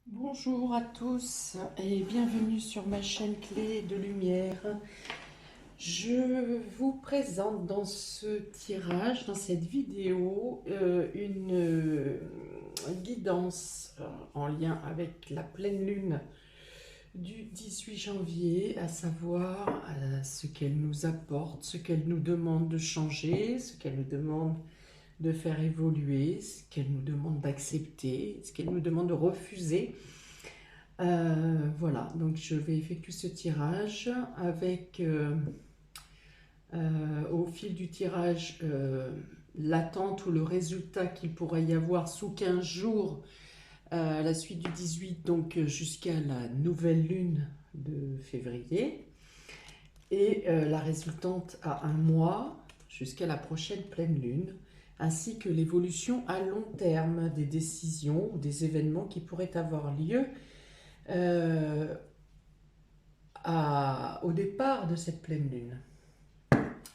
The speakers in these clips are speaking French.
Bonjour à tous et bienvenue sur ma chaîne Clé de Lumière. Je vous présente dans ce tirage, dans cette vidéo, une guidance en lien avec la pleine lune du 18 janvier, à savoir ce qu'elle nous apporte, ce qu'elle nous demande de changer, ce qu'elle nous demande de faire évoluer, ce qu'elle nous demande d'accepter, ce qu'elle nous demande de refuser. Voilà, donc je vais effectuer ce tirage avec au fil du tirage l'attente ou le résultat qu'il pourrait y avoir sous 15 jours à la suite du 18, donc jusqu'à la nouvelle lune de février, et la résultante à un mois jusqu'à la prochaine pleine lune, ainsi que l'évolution à long terme des décisions ou des événements qui pourraient avoir lieu euh, au départ de cette pleine lune.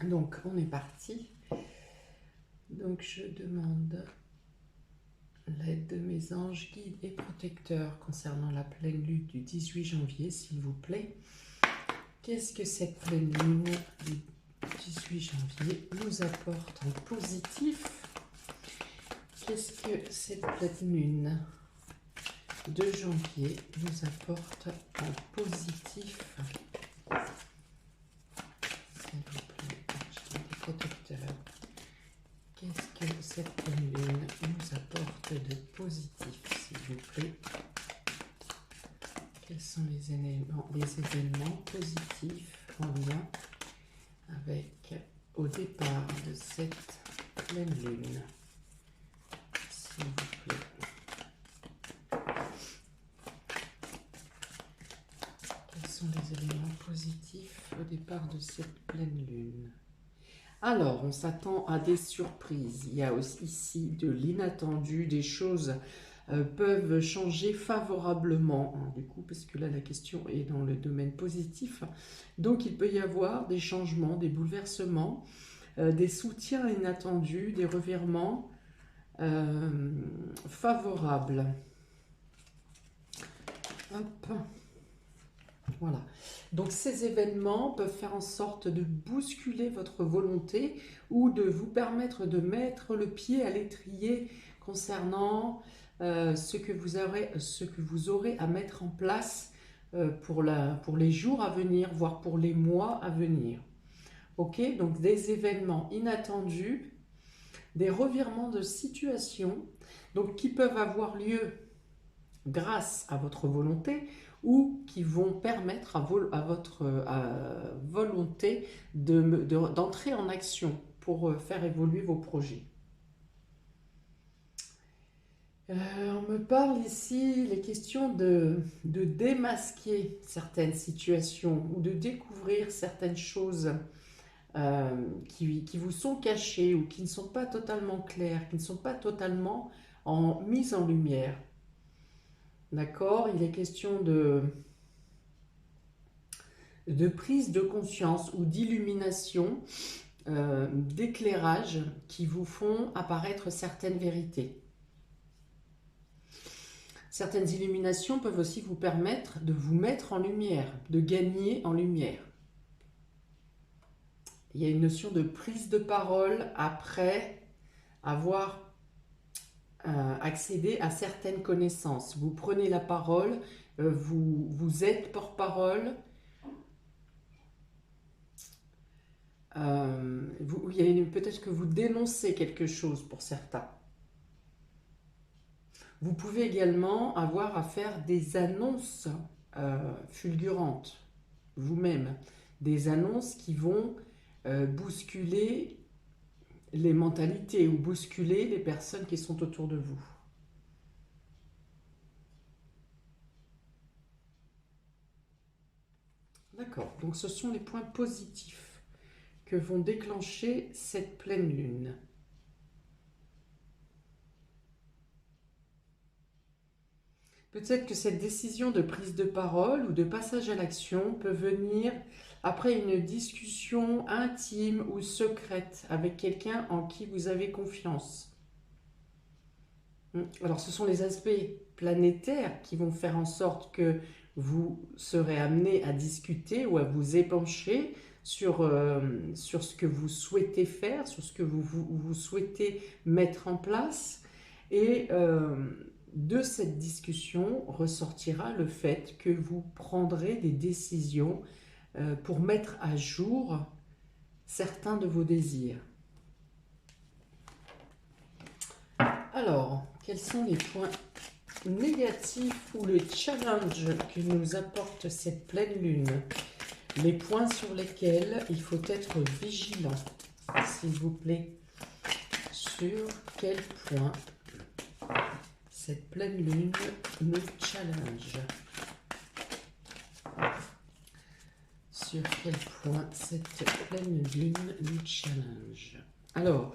Donc on est parti. Donc je demande l'aide de mes anges, guides et protecteurs concernant la pleine lune du 18 janvier, s'il vous plaît. Qu'est-ce que cette pleine lune du 18 janvier nous apporte en positif? Qu'est-ce que cette pleine lune de janvier nous apporte en positif? S'il vous plaît, anges et protecteurs. Qu'est-ce que cette pleine lune nous apporte de positif, s'il vous plaît? Quels sont les événements positifs en lien avec au départ de cette pleine lune, s'il vous plaît? Quels sont les événements positifs au départ de cette pleine lune? Alors, on s'attend à des surprises. Il y a aussi ici de l'inattendu, des choses peuvent changer favorablement, hein, du coup, parce que là, la question est dans le domaine positif. Donc, il peut y avoir des changements, des bouleversements, des soutiens inattendus, des revirements favorables. Hop. Voilà. Donc ces événements peuvent faire en sorte de bousculer votre volonté ou de vous permettre de mettre le pied à l'étrier concernant ce que vous aurez à mettre en place pour les jours à venir, voire pour les mois à venir. Ok, donc des événements inattendus, des revirements de situation, donc qui peuvent avoir lieu grâce à votre volonté ou qui vont permettre à votre volonté d'entrer en action pour faire évoluer vos projets. On me parle ici, les questions de démasquer certaines situations ou de découvrir certaines choses qui vous sont cachées ou qui ne sont pas totalement claires, qui ne sont pas totalement mises en lumière. D'accord? Il est question de prise de conscience ou d'illumination, d'éclairage qui vous font apparaître certaines vérités. Certaines illuminations peuvent aussi vous permettre de vous mettre en lumière, de gagner en lumière. Il y a une notion de prise de parole après avoir accédé à certaines connaissances. Vous prenez la parole, vous êtes porte-parole. Peut-être que vous dénoncez quelque chose pour certains. Vous pouvez également avoir à faire des annonces fulgurantes, vous-même. Des annonces qui vont bousculer les mentalités ou bousculer les personnes qui sont autour de vous. D'accord, donc ce sont les points positifs que vont déclencher cette pleine lune. Peut-être que cette décision de prise de parole ou de passage à l'action peut venir après une discussion intime ou secrète avec quelqu'un en qui vous avez confiance. Alors, ce sont les aspects planétaires qui vont faire en sorte que vous serez amené à discuter ou à vous épancher sur ce que vous souhaitez faire, sur ce que vous souhaitez mettre en place. Et de cette discussion ressortira le fait que vous prendrez des décisions pour mettre à jour certains de vos désirs. Alors, quels sont les points négatifs ou les challenges que nous apporte cette pleine lune? Les points sur lesquels il faut être vigilant, s'il vous plaît. Sur quel point cette pleine lune nous challenge? Sur quel point cette pleine lune nous challenge? Alors,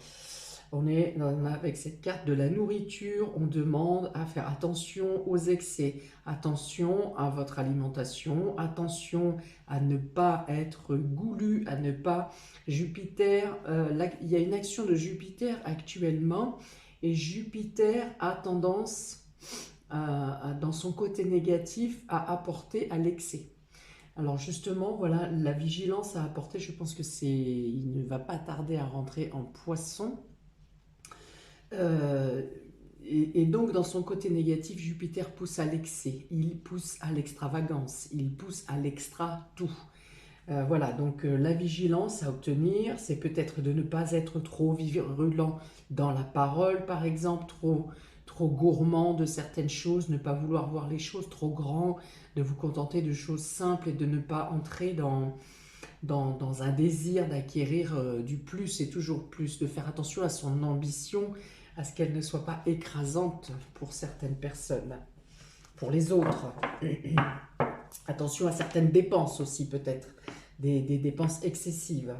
on est avec cette carte de la nourriture, on demande à faire attention aux excès, attention à votre alimentation, attention à ne pas être goulu, à ne pas... Jupiter, il y a une action de Jupiter actuellement, et Jupiter a tendance, dans son côté négatif, à apporter à l'excès. Alors justement, voilà, la vigilance à apporter, je pense que il ne va pas tarder à rentrer en Poisson. Et donc, dans son côté négatif, Jupiter pousse à l'excès, il pousse à l'extravagance, il pousse à l'extra-tout. Voilà, donc la vigilance à obtenir, c'est peut-être de ne pas être trop virulent dans la parole, par exemple, trop gourmand de certaines choses, ne pas vouloir voir les choses trop grands, de vous contenter de choses simples et de ne pas entrer dans un désir d'acquérir du plus et toujours plus, de faire attention à son ambition, à ce qu'elle ne soit pas écrasante pour certaines personnes, pour les autres. Attention à certaines dépenses aussi peut-être, des dépenses excessives.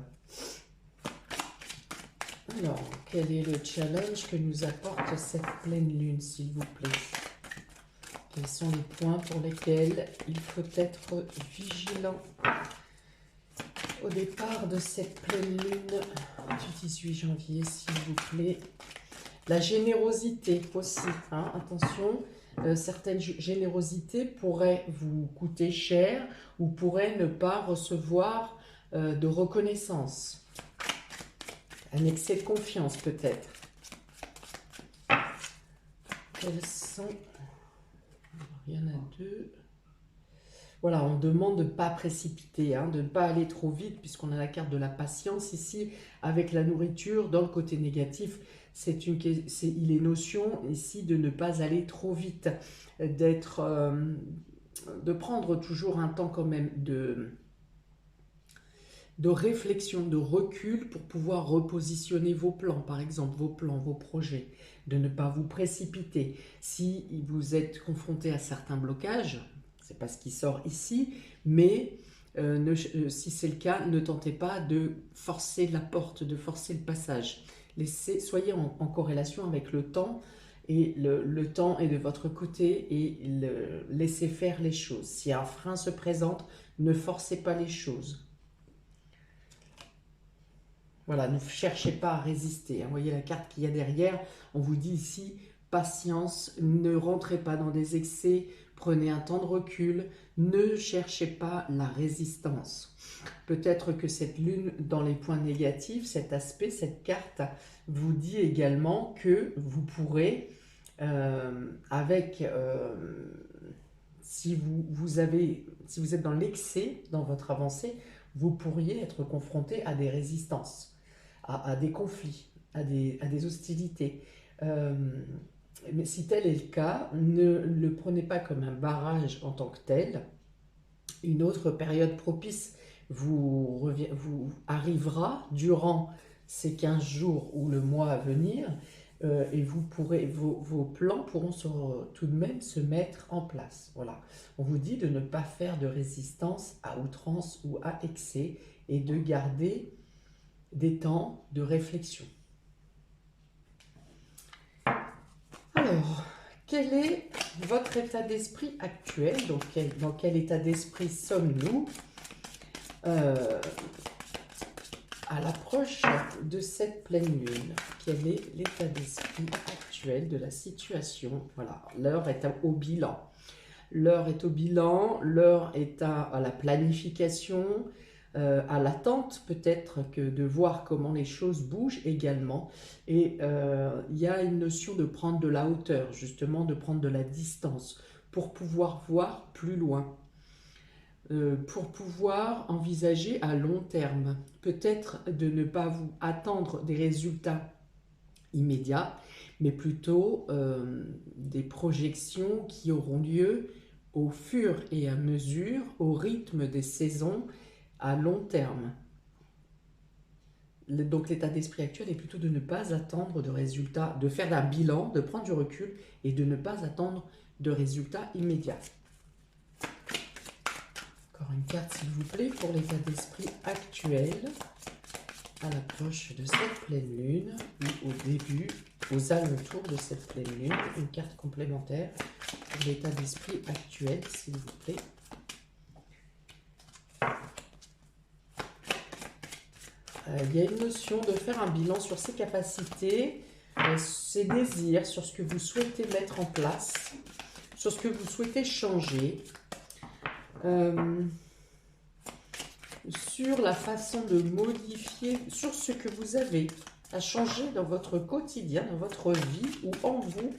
Alors, quel est le challenge que nous apporte cette pleine lune, s'il vous plaît? Quels sont les points pour lesquels il faut être vigilant au départ de cette pleine lune du 18 janvier, s'il vous plaît? La générosité aussi, hein, attention, certaines générosités pourraient vous coûter cher ou pourraient ne pas recevoir de reconnaissance. Un excès de confiance peut-être. Quels sont... Il y en a deux. Voilà, on demande de ne pas précipiter, hein, de ne pas aller trop vite, puisqu'on a la carte de la patience ici, avec la nourriture. Dans le côté négatif, il est notion ici de ne pas aller trop vite, de prendre toujours un temps quand même de réflexion, de recul pour pouvoir repositionner vos plans, par exemple, vos plans, vos projets, de ne pas vous précipiter. Si vous êtes confronté à certains blocages, c'est pas ce qui sort ici, mais si c'est le cas, ne tentez pas de forcer la porte, de forcer le passage. Soyez en corrélation avec le temps, et le temps est de votre côté, et laissez faire les choses. Si un frein se présente, ne forcez pas les choses. Voilà, ne cherchez pas à résister. Vous voyez la carte qu'il y a derrière, on vous dit ici, patience, ne rentrez pas dans des excès, prenez un temps de recul, ne cherchez pas la résistance. Peut-être que cette lune, dans les points négatifs, cet aspect, cette carte, vous dit également que vous pourrez, si vous êtes dans l'excès, dans votre avancée, vous pourriez être confronté à des résistances, à des conflits, à des hostilités. Mais si tel est le cas, ne le prenez pas comme un barrage en tant que tel. Une autre période propice vous arrivera durant ces 15 jours ou le mois à venir, et vos plans pourront tout de même se mettre en place. Voilà. On vous dit de ne pas faire de résistance à outrance ou à excès, et de garder des temps de réflexion. Alors, quel est votre état d'esprit actuel? Donc, dans quel état d'esprit sommes-nous à l'approche de cette pleine lune? Quel est l'état d'esprit actuel? actuelle de la situation. Voilà, l'heure est au bilan. L'heure est au bilan, l'heure est à la planification, à l'attente peut-être que de voir comment les choses bougent également. Et il y a une notion de prendre de la hauteur, justement de prendre de la distance pour pouvoir voir plus loin. Pour pouvoir envisager à long terme, peut-être de ne pas vous attendre des résultats immédiats, mais plutôt des projections qui auront lieu au fur et à mesure, au rythme des saisons, à long terme. Donc l'état d'esprit actuel est plutôt de ne pas attendre de résultats, de faire un bilan, de prendre du recul et de ne pas attendre de résultats immédiats. Encore une carte s'il vous plaît pour l'état d'esprit actuel à l'approche de cette pleine lune ou au début, aux alentours de cette pleine lune. Une carte complémentaire pour l'état d'esprit actuel s'il vous plaît. Il y a une notion de faire un bilan sur ses capacités, ses désirs, sur ce que vous souhaitez mettre en place, sur ce que vous souhaitez changer, sur la façon de modifier, sur ce que vous avez à changer dans votre quotidien, dans votre vie ou en vous,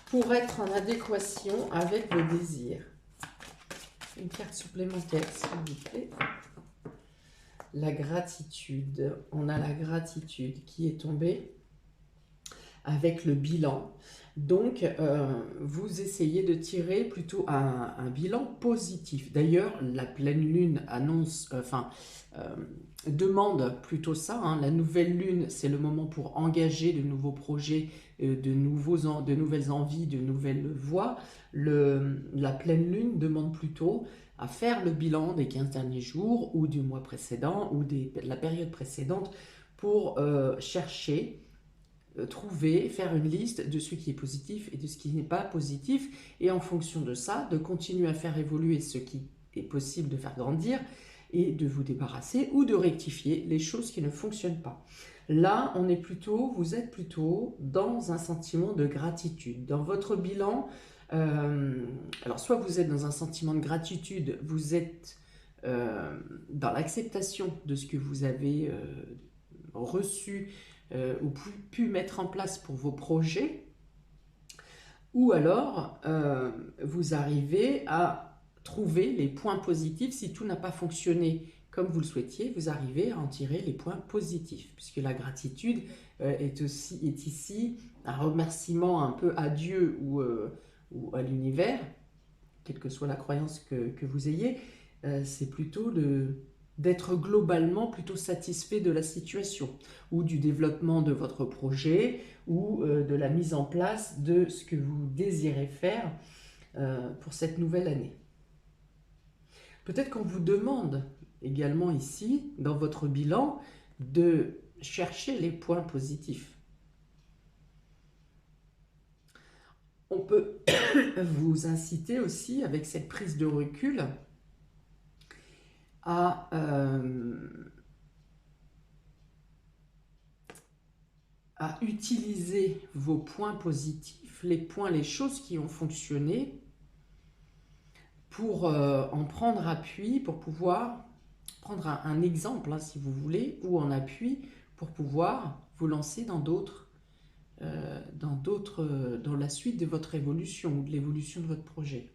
pour être en adéquation avec vos désirs. Une carte supplémentaire, s'il vous plaît. La gratitude. On a la gratitude qui est tombée avec le bilan. Donc, vous essayez de tirer plutôt un bilan positif. D'ailleurs, la pleine lune annonce, demande plutôt ça. Hein. La nouvelle lune, c'est le moment pour engager de nouveaux projets, de nouvelles envies, de nouvelles voies. La pleine lune demande plutôt à faire le bilan des 15 derniers jours ou du mois précédent ou de la période précédente pour chercher, trouver, faire une liste de ce qui est positif et de ce qui n'est pas positif et en fonction de ça, de continuer à faire évoluer ce qui est possible de faire grandir et de vous débarrasser ou de rectifier les choses qui ne fonctionnent pas. Là, vous êtes plutôt dans un sentiment de gratitude. Dans votre bilan, alors soit vous êtes dans un sentiment de gratitude, vous êtes dans l'acceptation de ce que vous avez reçu ou pu mettre en place pour vos projets, ou alors vous arrivez à trouver les points positifs. Si tout n'a pas fonctionné comme vous le souhaitiez, vous arrivez à en tirer les points positifs, puisque la gratitude est ici un remerciement un peu à Dieu ou à l'univers, quelle que soit la croyance que vous ayez. C'est plutôt d'être globalement plutôt satisfait de la situation ou du développement de votre projet ou de la mise en place de ce que vous désirez faire pour cette nouvelle année. Peut-être qu'on vous demande également ici, dans votre bilan, de chercher les points positifs. On peut vous inciter aussi, avec cette prise de recul, à utiliser vos points positifs, les choses qui ont fonctionné, pour en prendre appui, pour pouvoir prendre un exemple, hein, si vous voulez, ou en appui, pour pouvoir vous lancer dans la suite de votre évolution, ou de l'évolution de votre projet.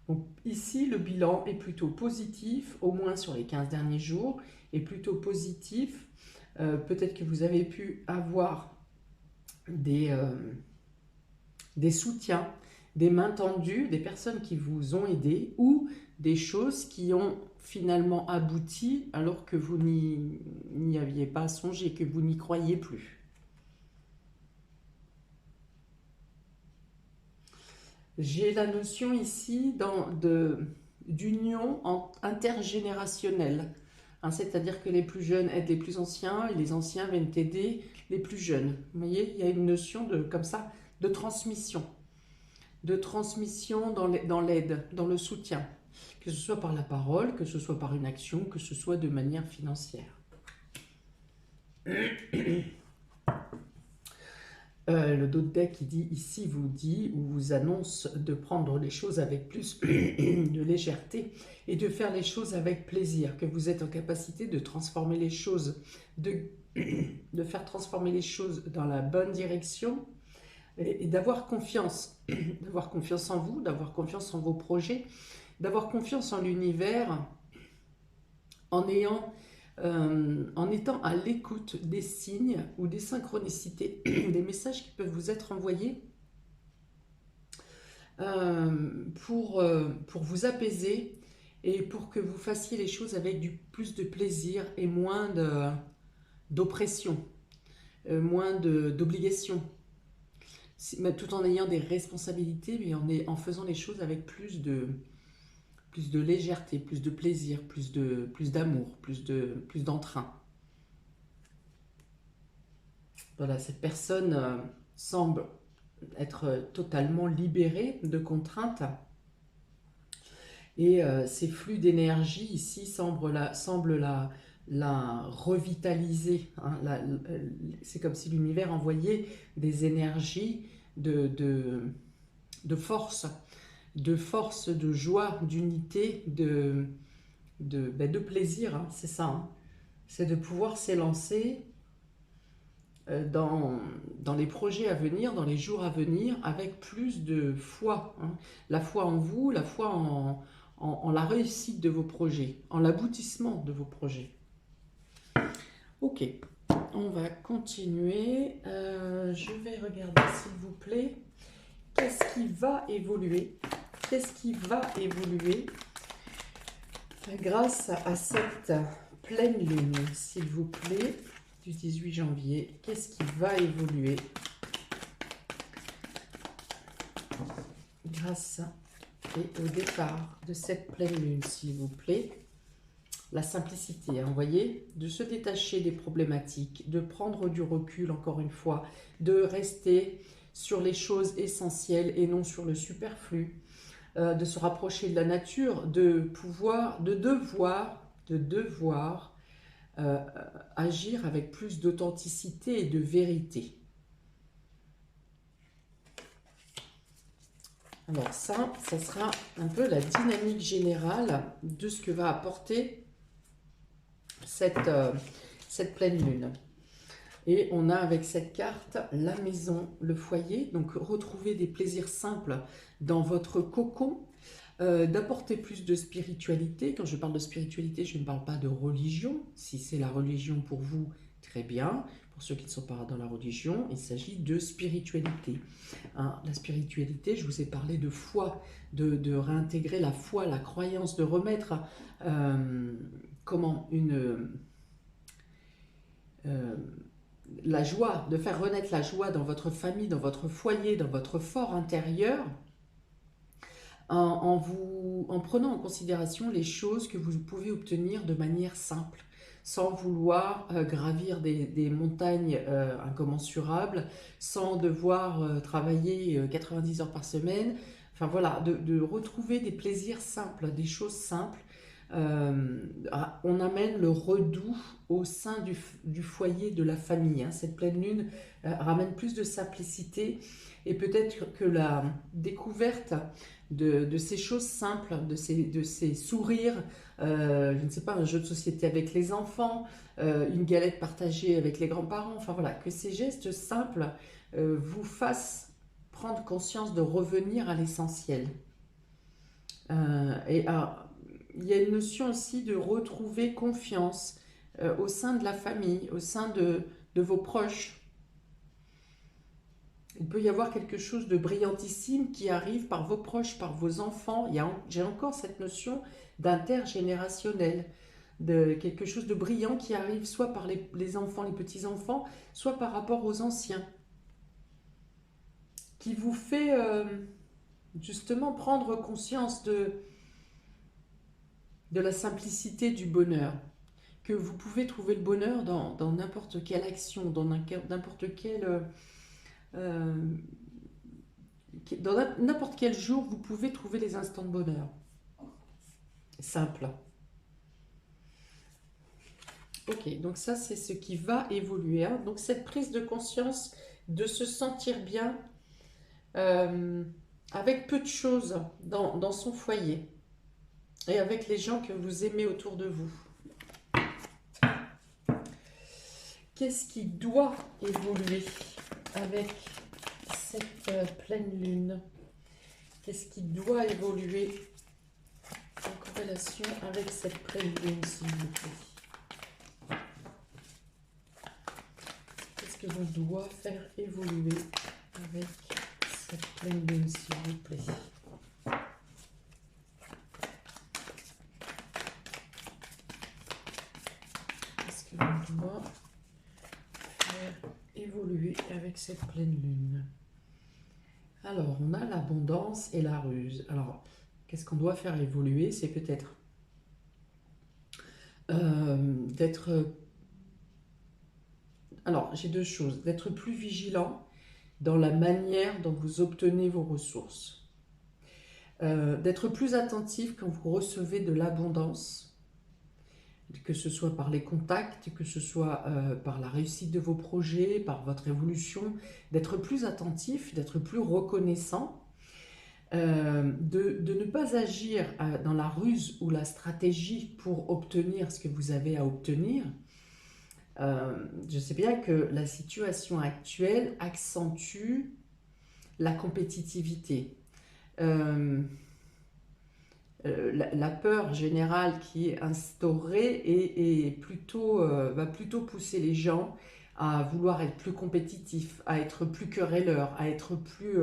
Donc ici, le bilan est plutôt positif, au moins sur les 15 derniers jours, est plutôt positif. Peut-être que vous avez pu avoir des soutiens, des mains tendues, des personnes qui vous ont aidé, ou des choses qui ont finalement abouti alors que vous n'y aviez pas songé, que vous n'y croyiez plus. J'ai la notion ici d'union intergénérationnelle, hein, c'est-à-dire que les plus jeunes aident les plus anciens et les anciens viennent aider les plus jeunes. Vous voyez, il y a une notion comme ça, de transmission dans l'aide, dans le soutien, que ce soit par la parole, que ce soit par une action, que ce soit de manière financière. Le dos de deck qui dit ici vous dit ou vous annonce de prendre les choses avec plus de légèreté et de faire les choses avec plaisir, que vous êtes en capacité de transformer les choses, de faire transformer les choses dans la bonne direction et d'avoir confiance en vous, d'avoir confiance en vos projets, d'avoir confiance en l'univers en en étant à l'écoute des signes ou des synchronicités, des messages qui peuvent vous être envoyés pour vous apaiser et pour que vous fassiez les choses avec plus de plaisir et moins d'oppression, moins d'obligation, tout en ayant des responsabilités, mais en faisant les choses avec plus de légèreté, plus de plaisir, plus d'amour, plus d'entrain. Voilà, cette personne semble être totalement libérée de contraintes et ces flux d'énergie ici semblent la revitaliser. Hein, c'est comme si l'univers envoyait des énergies de force, de joie, d'unité, de plaisir, hein, c'est ça. Hein. C'est de pouvoir s'élancer dans les projets à venir, dans les jours à venir, avec plus de foi. Hein. La foi en vous, la foi en la réussite de vos projets, en l'aboutissement de vos projets. Ok, on va continuer. Je vais regarder, s'il vous plaît, qu'est-ce qui va évoluer. Qu'est-ce qui va évoluer grâce à cette pleine lune, s'il vous plaît, du 18 janvier. Qu'est-ce qui va évoluer grâce et au départ de cette pleine lune, s'il vous plaît? La simplicité, hein, vous voyez, de se détacher des problématiques, de prendre du recul, encore une fois, de rester sur les choses essentielles et non sur le superflu, de se rapprocher de la nature, de devoir agir avec plus d'authenticité et de vérité. Alors ça sera un peu la dynamique générale de ce que va apporter cette pleine lune. Et on a avec cette carte la maison, le foyer, donc retrouver des plaisirs simples dans votre cocon, d'apporter plus de spiritualité. Quand je parle de spiritualité, je ne parle pas de religion. Si c'est la religion pour vous, très bien. Pour ceux qui ne sont pas dans la religion, il s'agit de spiritualité. Hein, la spiritualité, je vous ai parlé de foi, de réintégrer la foi, la croyance, de remettre la joie, de faire renaître la joie dans votre famille, dans votre foyer, dans votre fort intérieur, en prenant en considération les choses que vous pouvez obtenir de manière simple, sans vouloir gravir des montagnes incommensurables, sans devoir travailler 90 heures par semaine. Enfin voilà, de retrouver des plaisirs simples, des choses simples. On amène le redoux au sein du foyer de la famille. Hein. Cette pleine lune ramène plus de simplicité et peut-être que la découverte de ces choses simples, de ces sourires, je ne sais pas, un jeu de société avec les enfants, une galette partagée avec les grands-parents, enfin voilà, que ces gestes simples vous fassent prendre conscience de revenir à l'essentiel. Il y a une notion aussi de retrouver confiance au sein de la famille, au sein de vos proches. Il peut y avoir quelque chose de brillantissime qui arrive par vos proches, par vos enfants. J'ai encore cette notion d'intergénérationnel, de quelque chose de brillant qui arrive soit par les enfants, les petits-enfants, soit par rapport aux anciens, qui vous fait justement prendre conscience de la simplicité du bonheur, que vous pouvez trouver le bonheur dans n'importe quelle action, dans n'importe quel jour, vous pouvez trouver les instants de bonheur. Simple. Ok, donc ça, c'est ce qui va évoluer. Hein. Donc cette prise de conscience de se sentir bien euh, avec peu de choses dans son foyer et avec les gens que vous aimez autour de vous. Qu'est-ce qui doit évoluer avec cette pleine lune? Qu'est-ce qui doit évoluer en corrélation avec cette pleine lune, s'il vous plaît? Qu'est-ce que l'on doit faire évoluer avec cette pleine lune, s'il vous plaît? Qu'est-ce que l'on doit faire évoluer avec cette pleine lune? Alors, on a l'abondance et la ruse. Alors, qu'est-ce qu'on doit faire évoluer? C'est peut-être d'être... Alors, j'ai deux choses. D'être plus vigilant dans la manière dont vous obtenez vos ressources. D'être plus attentif quand vous recevez de l'abondance, que ce soit par les contacts, que ce soit par la réussite de vos projets, par votre évolution, d'être plus attentif, d'être plus reconnaissant, de ne pas agir dans la ruse ou la stratégie pour obtenir ce que vous avez à obtenir. Je sais bien que la situation actuelle accentue la compétitivité. La peur générale qui est instaurée va plutôt pousser les gens à vouloir être plus compétitifs, à être plus querelleurs, à être plus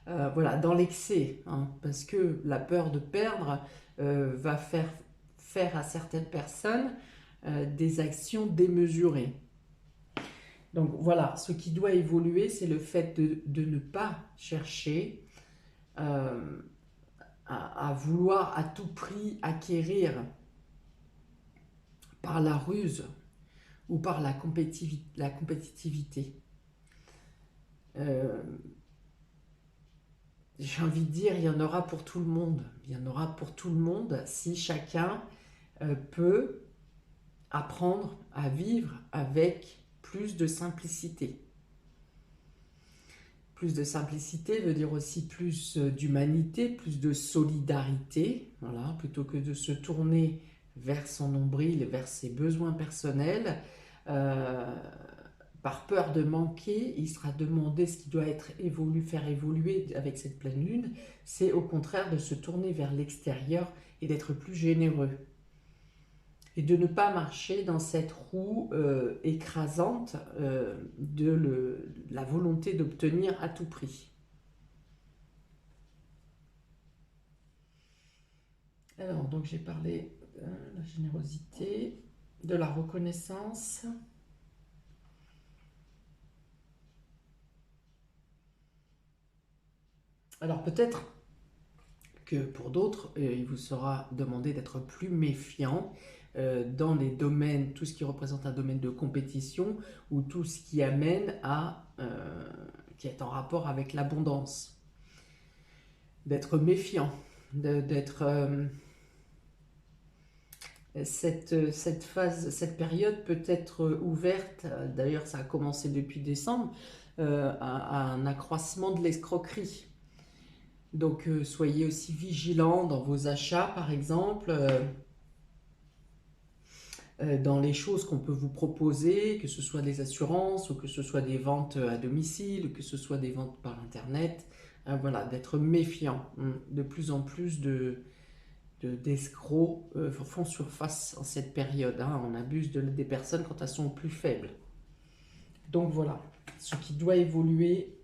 voilà, dans l'excès, hein, parce que la peur de perdre va faire à certaines personnes des actions démesurées. Donc voilà, ce qui doit évoluer, c'est le fait de ne pas chercher à vouloir à tout prix acquérir par la ruse ou par la compétitivité. J'ai envie de dire, il y en aura pour tout le monde. Il y en aura pour tout le monde si chacun peut apprendre à vivre avec plus de simplicité. Plus de simplicité veut dire aussi plus d'humanité, plus de solidarité, voilà, plutôt que de se tourner vers son nombril, vers ses besoins personnels. Par peur de manquer, il sera demandé ce qui doit être faire évoluer avec cette pleine lune, c'est au contraire de se tourner vers l'extérieur et d'être plus généreux. Et de ne pas marcher dans cette roue écrasante de la volonté d'obtenir à tout prix. Alors, donc j'ai parlé de la générosité, de la reconnaissance. Alors peut-être que pour d'autres, il vous sera demandé d'être plus méfiant dans les domaines, tout ce qui représente un domaine de compétition ou tout ce qui amène qui est en rapport avec l'abondance. D'être méfiant, d'être... cette période peut être ouverte, d'ailleurs ça a commencé depuis décembre, à un accroissement de l'escroquerie. Donc soyez aussi vigilants dans vos achats par exemple, dans les choses qu'on peut vous proposer, que ce soit des assurances ou que ce soit des ventes à domicile ou que ce soit des ventes par internet. Voilà, d'être méfiant. De plus en plus d'escrocs font surface en cette période. On abuse des personnes quand elles sont plus faibles. Donc voilà, ce qui doit évoluer,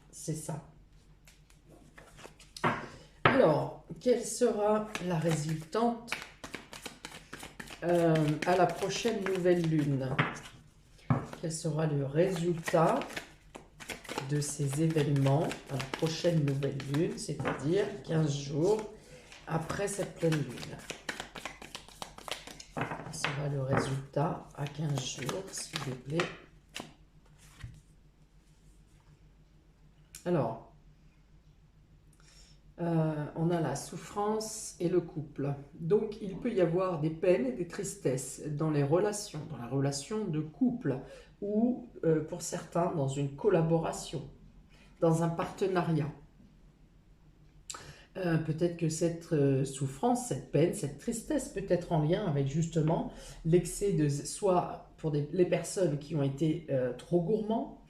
c'est ça. Alors, quelle sera la résultante à la prochaine nouvelle lune? Quel sera le résultat de ces événements à la prochaine nouvelle lune, c'est-à-dire 15 jours après cette pleine lune? Quel sera le résultat à 15 jours, s'il vous plaît? Alors, on a la souffrance et le couple. Donc, il peut y avoir des peines et des tristesses dans les relations, dans la relation de couple. ou pour certains dans une collaboration, dans un partenariat. Peut-être que cette souffrance, cette peine, cette tristesse peut être en lien avec justement l'excès de, soit pour les personnes qui ont été trop gourmands,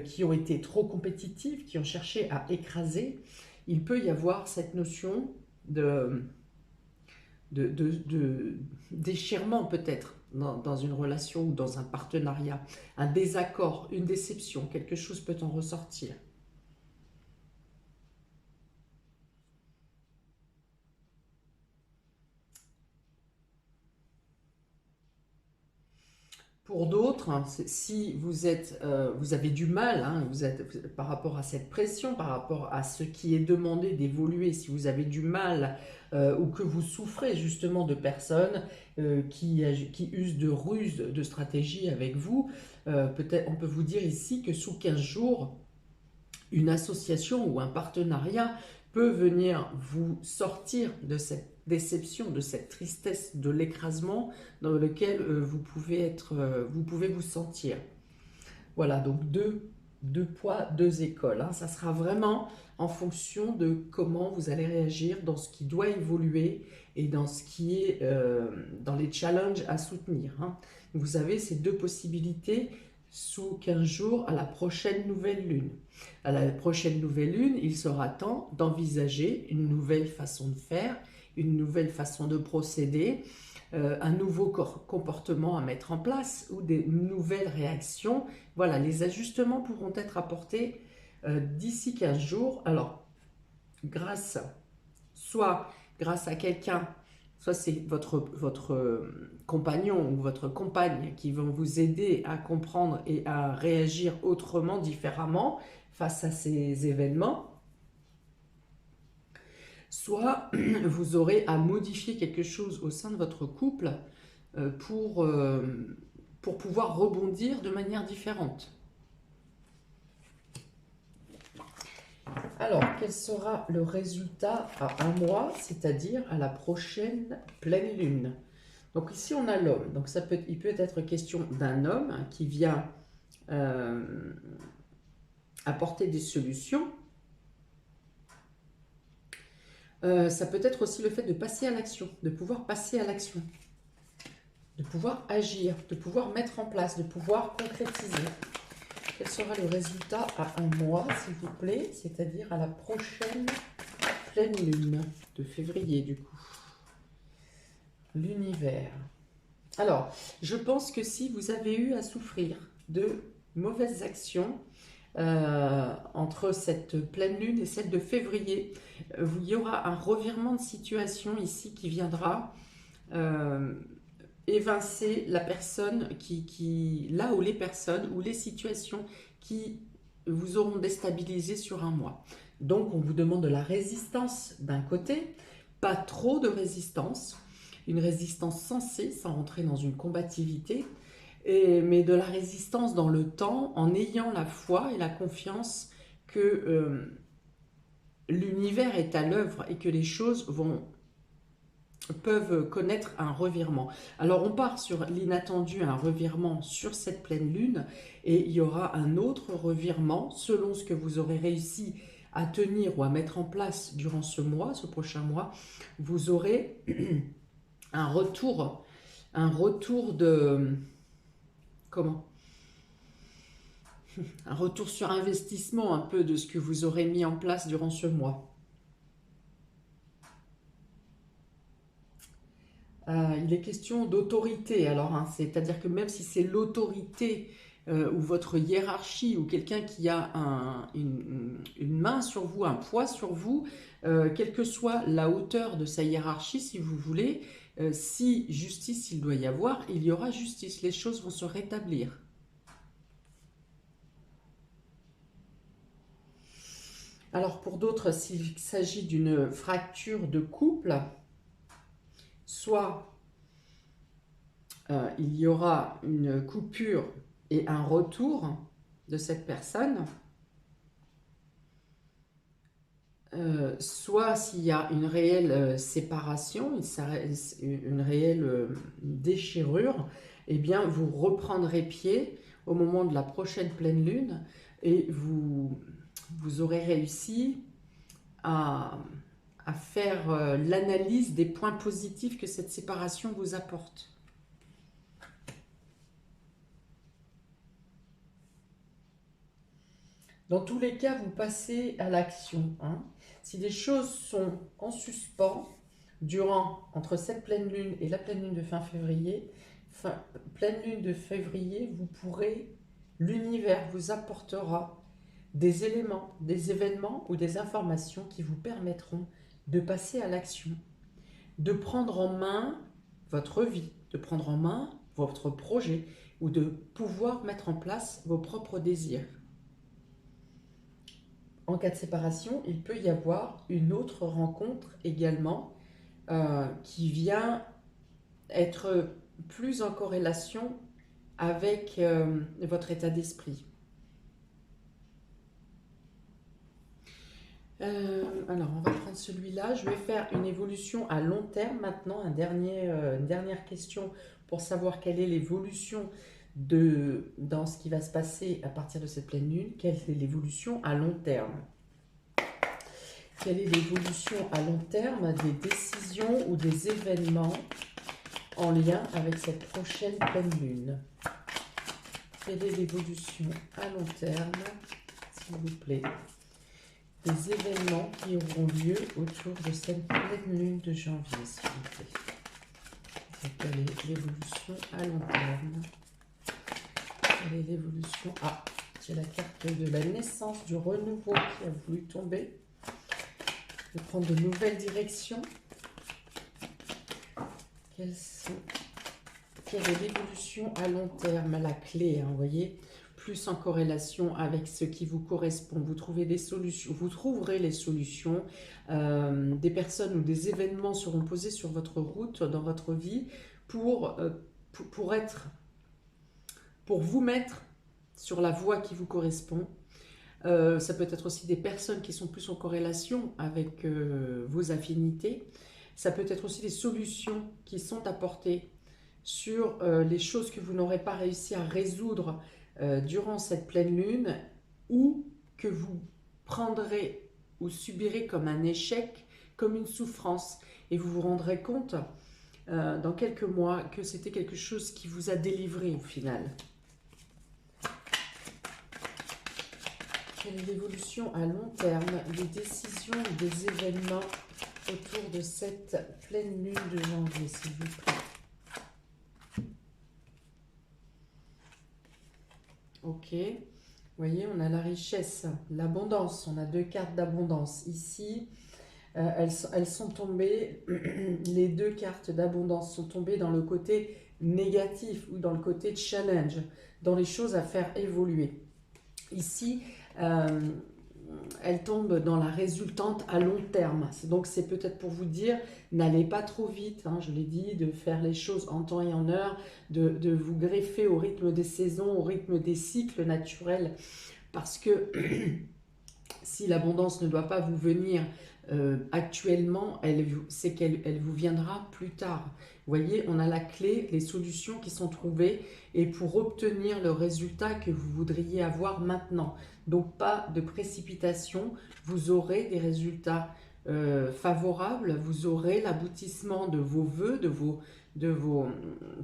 qui ont été trop compétitives, qui ont cherché à écraser. Il peut y avoir cette notion de déchirement peut-être dans une relation ou dans un partenariat, un désaccord, une déception, quelque chose peut en ressortir. Pour d'autres, hein, si vous êtes, vous avez du mal, hein, par rapport à cette pression, par rapport à ce qui est demandé d'évoluer, si vous avez du mal ou que vous souffrez justement de personnes qui usent de ruses, de stratégies avec vous, peut-être on peut vous dire ici que sous 15 jours, une association ou un partenariat peut venir vous sortir de cette déception, de cette tristesse, de l'écrasement dans lequel vous pouvez vous sentir. Voilà, donc deux poids, deux écoles, hein. Ça sera vraiment en fonction de comment vous allez réagir dans ce qui doit évoluer et dans ce qui est dans les challenges à soutenir, hein. Vous avez ces deux possibilités sous 15 jours à la prochaine nouvelle lune. À la prochaine nouvelle lune, il sera temps d'envisager une nouvelle façon de faire, une nouvelle façon de procéder, un nouveau comportement à mettre en place ou des nouvelles réactions. Voilà, les ajustements pourront être apportés d'ici 15 jours. Alors, soit grâce à quelqu'un, soit c'est votre compagnon ou votre compagne qui vont vous aider à comprendre et à réagir autrement, différemment face à ces événements, soit vous aurez à modifier quelque chose au sein de votre couple pour pouvoir rebondir de manière différente. Alors, quel sera le résultat à un mois, c'est-à-dire à la prochaine pleine lune? Donc ici, on a l'homme. Donc il peut être question d'un homme qui vient apporter des solutions. Ça peut être aussi le fait de passer à l'action, de pouvoir passer à l'action, de pouvoir agir, de pouvoir mettre en place, de pouvoir concrétiser. Quel sera le résultat à un mois, s'il vous plaît, c'est-à-dire à la prochaine pleine lune de février, du coup. L'univers. Alors, je pense que si vous avez eu à souffrir de mauvaises actions entre cette pleine lune et celle de février, il y aura un revirement de situation ici qui viendra évincer la personne là où les personnes ou les situations qui vous auront déstabilisé sur un mois. Donc on vous demande de la résistance d'un côté, pas trop de résistance, une résistance sensée sans rentrer dans une combativité, mais de la résistance dans le temps en ayant la foi et la confiance que l'univers est à l'œuvre et que les choses peuvent connaître un revirement. Alors on part sur l'inattendu, un revirement sur cette pleine lune, et il y aura un autre revirement selon ce que vous aurez réussi à tenir ou à mettre en place durant ce mois, ce prochain mois. Vous aurez un retour de... Comment? Un retour sur investissement un peu de ce que vous aurez mis en place durant ce mois. Il est question d'autorité, alors, hein, c'est-à-dire que même si c'est l'autorité ou votre hiérarchie ou quelqu'un qui a une main sur vous, un poids sur vous, quelle que soit la hauteur de sa hiérarchie, si vous voulez, si justice il doit y avoir, il y aura justice, les choses vont se rétablir. Alors pour d'autres, s'il s'agit d'une fracture de couple, soit il y aura une coupure et un retour de cette personne, soit s'il y a une réelle séparation, une réelle déchirure, eh bien vous reprendrez pied au moment de la prochaine pleine lune et vous aurez réussi à faire l'analyse des points positifs que cette séparation vous apporte. Dans tous les cas, vous passez à l'action. Hein. Si des choses sont en suspens entre cette pleine lune et la pleine lune de fin février, pleine lune de février, l'univers vous apportera des éléments, des événements ou des informations qui vous permettront de passer à l'action, de prendre en main votre vie, de prendre en main votre projet ou de pouvoir mettre en place vos propres désirs. En cas de séparation, il peut y avoir une autre rencontre également qui vient être plus en corrélation avec votre état d'esprit. Alors, on va prendre celui-là. Je vais faire une évolution à long terme maintenant. Une dernière question pour savoir quelle est l'évolution dans ce qui va se passer à partir de cette pleine lune. Quelle est l'évolution à long terme? Quelle est l'évolution à long terme des décisions ou des événements en lien avec cette prochaine pleine lune? Quelle est l'évolution à long terme, s'il vous plaît, des événements qui auront lieu autour de cette pleine lune de janvier, s'il vous plaît? Quelle est l'évolution à long terme? Quelle est l'évolution? Ah, j'ai la carte de la naissance, du renouveau qui a voulu tomber. Je vais prendre de nouvelles directions. Quelle est l'évolution à long terme? La clé, hein, vous voyez, plus en corrélation avec ce qui vous correspond. Vous trouvez des solutions, vous trouverez les solutions. Des personnes ou des événements seront posés sur votre route, dans votre vie, pour vous mettre sur la voie qui vous correspond. Ça peut être aussi des personnes qui sont plus en corrélation avec vos affinités. Ça peut être aussi des solutions qui sont apportées sur les choses que vous n'aurez pas réussi à résoudre durant cette pleine lune ou que vous prendrez ou subirez comme un échec, comme une souffrance. Et vous vous rendrez compte dans quelques mois que c'était quelque chose qui vous a délivré au final. Quelle est l'évolution à long terme des décisions et des événements autour de cette pleine lune de janvier, s'il vous plaît? Ok, vous voyez, on a la richesse, l'abondance, on a deux cartes d'abondance. Ici, elles sont tombées, les deux cartes d'abondance sont tombées dans le côté négatif ou dans le côté challenge, dans les choses à faire évoluer. Ici, elle tombe dans la résultante à long terme. Donc c'est peut-être pour vous dire, n'allez pas trop vite, hein, je l'ai dit, de faire les choses en temps et en heure, de vous greffer au rythme des saisons, au rythme des cycles naturels, parce que si l'abondance ne doit pas vous venir actuellement, c'est qu'elle vous viendra plus tard. Vous voyez, on a la clé, les solutions qui sont trouvées et pour obtenir le résultat que vous voudriez avoir maintenant. Donc pas de précipitation, vous aurez des résultats favorables, vous aurez l'aboutissement de vos vœux, de vos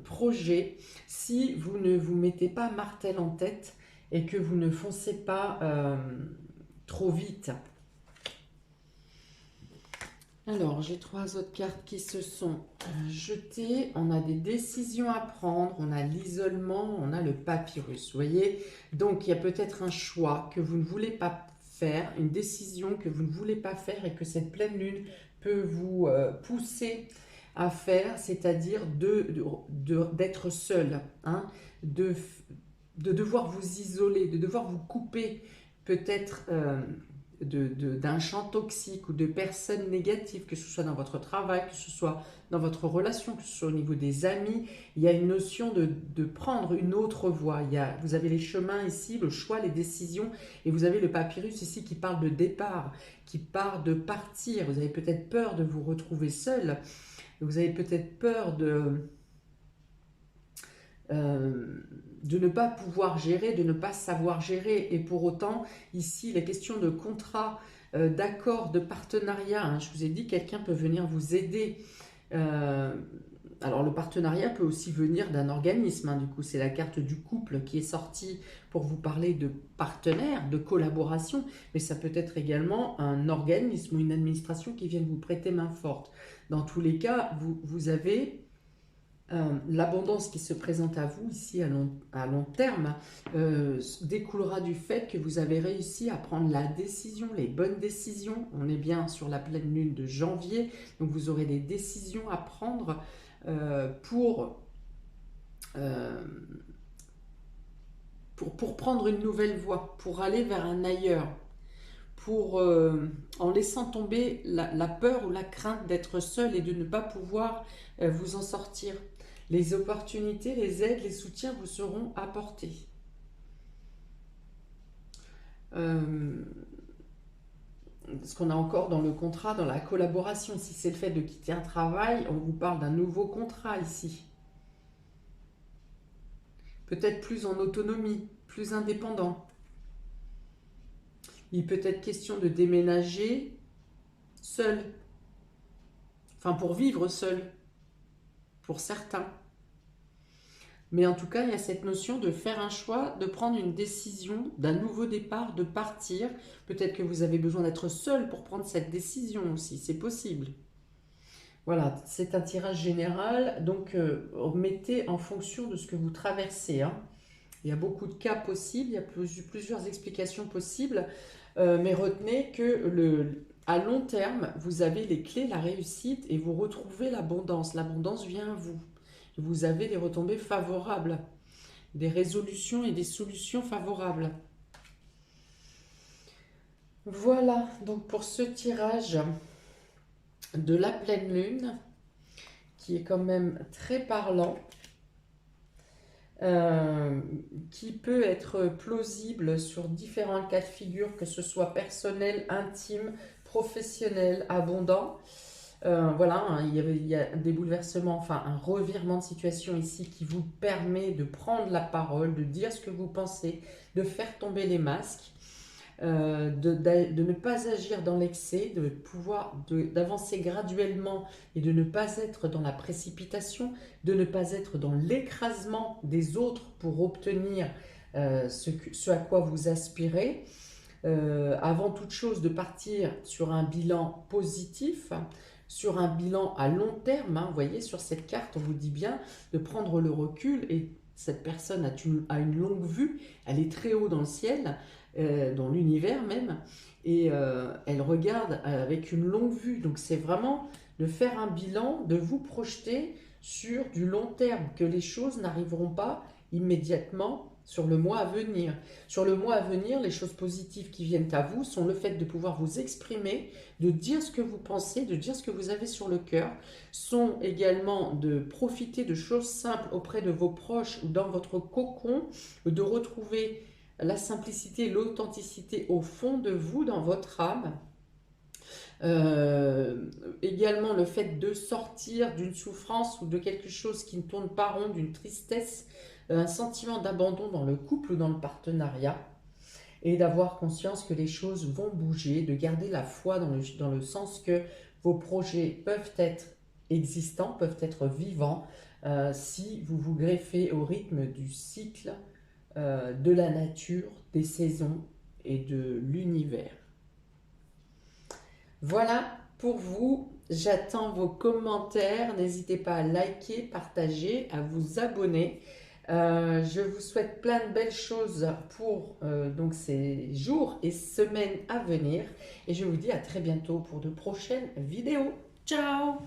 projets, si vous ne vous mettez pas martel en tête et que vous ne foncez pas trop vite. Alors, j'ai trois autres cartes qui se sont jetées. On a des décisions à prendre, on a l'isolement, on a le papyrus, vous voyez. Donc, il y a peut-être un choix que vous ne voulez pas faire, une décision que vous ne voulez pas faire et que cette pleine lune peut vous pousser à faire, c'est-à-dire d'être seul, hein, de devoir vous isoler, de devoir vous couper peut-être d'un champ toxique ou de personnes négatives, que ce soit dans votre travail, que ce soit dans votre relation, que ce soit au niveau des amis. Il y a une notion de prendre une autre voie. Vous avez les chemins ici, le choix, les décisions, et vous avez le papyrus ici qui parle de départ, qui parle de partir. Vous avez peut-être peur de vous retrouver seul, vous avez peut-être peur de ne pas pouvoir gérer, de ne pas savoir gérer. Et pour autant, ici, les questions de contrat, d'accord, de partenariat, hein, je vous ai dit, quelqu'un peut venir vous aider. Alors le partenariat peut aussi venir d'un organisme, hein, du coup c'est la carte du couple qui est sortie pour vous parler de partenaire, de collaboration, mais ça peut être également un organisme ou une administration qui viennent vous prêter main forte. Dans tous les cas, vous avez l'abondance qui se présente à vous ici à long terme découlera du fait que vous avez réussi à prendre la décision, les bonnes décisions. On est bien sur la pleine lune de janvier, donc vous aurez des décisions à prendre pour prendre une nouvelle voie, pour aller vers un ailleurs, en laissant tomber la peur ou la crainte d'être seul et de ne pas pouvoir vous en sortir. Les opportunités, les aides, les soutiens vous seront apportés. Ce qu'on a encore dans le contrat, dans la collaboration, si c'est le fait de quitter un travail, on vous parle d'un nouveau contrat ici. Peut-être plus en autonomie, plus indépendant. Il peut être question de déménager seul. Enfin, pour vivre seul, pour certains. Mais en tout cas, il y a cette notion de faire un choix, de prendre une décision, d'un nouveau départ, de partir. Peut-être que vous avez besoin d'être seul pour prendre cette décision aussi, c'est possible. Voilà, c'est un tirage général, donc mettez en fonction de ce que vous traversez. Hein. Il y a beaucoup de cas possibles, il y a plusieurs explications possibles, mais retenez que à long terme, vous avez les clés, la réussite, et vous retrouvez l'abondance. L'abondance vient à vous. Vous avez des retombées favorables, des résolutions et des solutions favorables. Voilà, donc pour ce tirage de la pleine lune, qui est quand même très parlant, qui peut être plausible sur différents cas de figure, que ce soit personnel, intime, professionnel, abondant. Voilà, hein, il y a des bouleversements, enfin un revirement de situation ici qui vous permet de prendre la parole, de dire ce que vous pensez, de faire tomber les masques, de ne pas agir dans l'excès, de pouvoir d'avancer graduellement et de ne pas être dans la précipitation, de ne pas être dans l'écrasement des autres pour obtenir ce à quoi vous aspirez. Avant toute chose, de partir sur un bilan positif, sur un bilan à long terme. Hein, vous voyez, sur cette carte, on vous dit bien de prendre le recul, et cette personne a une longue vue, elle est très haut dans le ciel, dans l'univers même, et elle regarde avec une longue vue. Donc c'est vraiment de faire un bilan, de vous projeter sur du long terme, que les choses n'arriveront pas immédiatement sur le mois à venir. Sur le mois à venir, les choses positives qui viennent à vous sont le fait de pouvoir vous exprimer, de dire ce que vous pensez, de dire ce que vous avez sur le cœur, sont également de profiter de choses simples auprès de vos proches ou dans votre cocon, de retrouver la simplicité, l'authenticité au fond de vous, dans votre âme. Également le fait de sortir d'une souffrance ou de quelque chose qui ne tourne pas rond, d'une tristesse, un sentiment d'abandon dans le couple ou dans le partenariat, et d'avoir conscience que les choses vont bouger, de garder la foi dans le sens que vos projets peuvent être existants, peuvent être vivants, si vous vous greffez au rythme du cycle de la nature, des saisons et de l'univers. Voilà pour vous, j'attends vos commentaires, n'hésitez pas à liker, partager, à vous abonner. Je vous souhaite plein de belles choses pour donc ces jours et semaines à venir, et je vous dis à très bientôt pour de prochaines vidéos. Ciao!